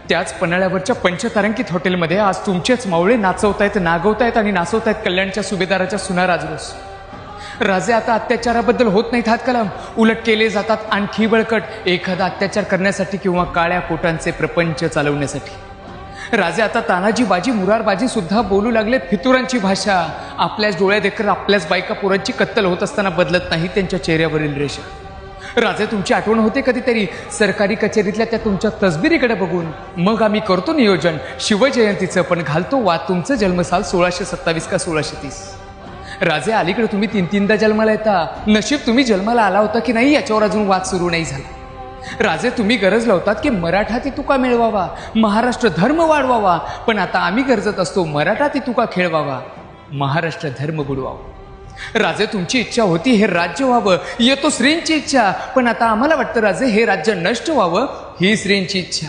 त्याच पन्हाळ्यावरच्या पंचतारांकित हॉटेलमध्ये आज तुमचेच मावळे नाचवतायत, नागवतायत आणि नाचवतायत कल्याणच्या सुभेदाराच्या सुना राजरोस. राजे आता अत्याचाराबद्दल होत नाहीत हातकलम, उलट केले जातात आणखी बळकट, एखादा अत्याचार करण्यासाठी किंवा काळ्या कोटांचे प्रपंच चालवण्यासाठी. राजे आता तानाजी, बाजी, मुरारबाजी सुद्धा बोलू लागले फितुरांची भाषा. आपल्याच डोळ्या देखील आपल्याच बायका पोरांची कत्तल होत असताना बदलत नाही त्यांच्या चेहऱ्यावरील रेषा. राजे तुमची आठवण होते कधीतरी सरकारी कचेरीतल्या त्या तुमच्या तसबिरीकडे बघून. मग आम्ही करतो नियोजन शिवजयंतीचं, पण घालतो वाद तुमचं जन्मसाल 1627 का 1630. राजे अलीकडे तुम्ही 3-3दा जन्माला येता. नशीब तुम्ही जन्माला आला होता की नाही याच्यावर अजून वाद सुरू नाही झाला. राजे तुम्ही गरज लावतात की मराठा ती तुका मिळवावा, महाराष्ट्र धर्म वाढवावा, पण आता आम्ही गरजत असतो मराठा ती तुका खेळवावा, महाराष्ट्र धर्म बुडवावा. राजे तुमची इच्छा होती हे राज्य व्हावं, येतो श्रींची इच्छा, पण आता आम्हाला वाटतं राजे हे राज्य नष्ट व्हावं, ही श्रींची इच्छा.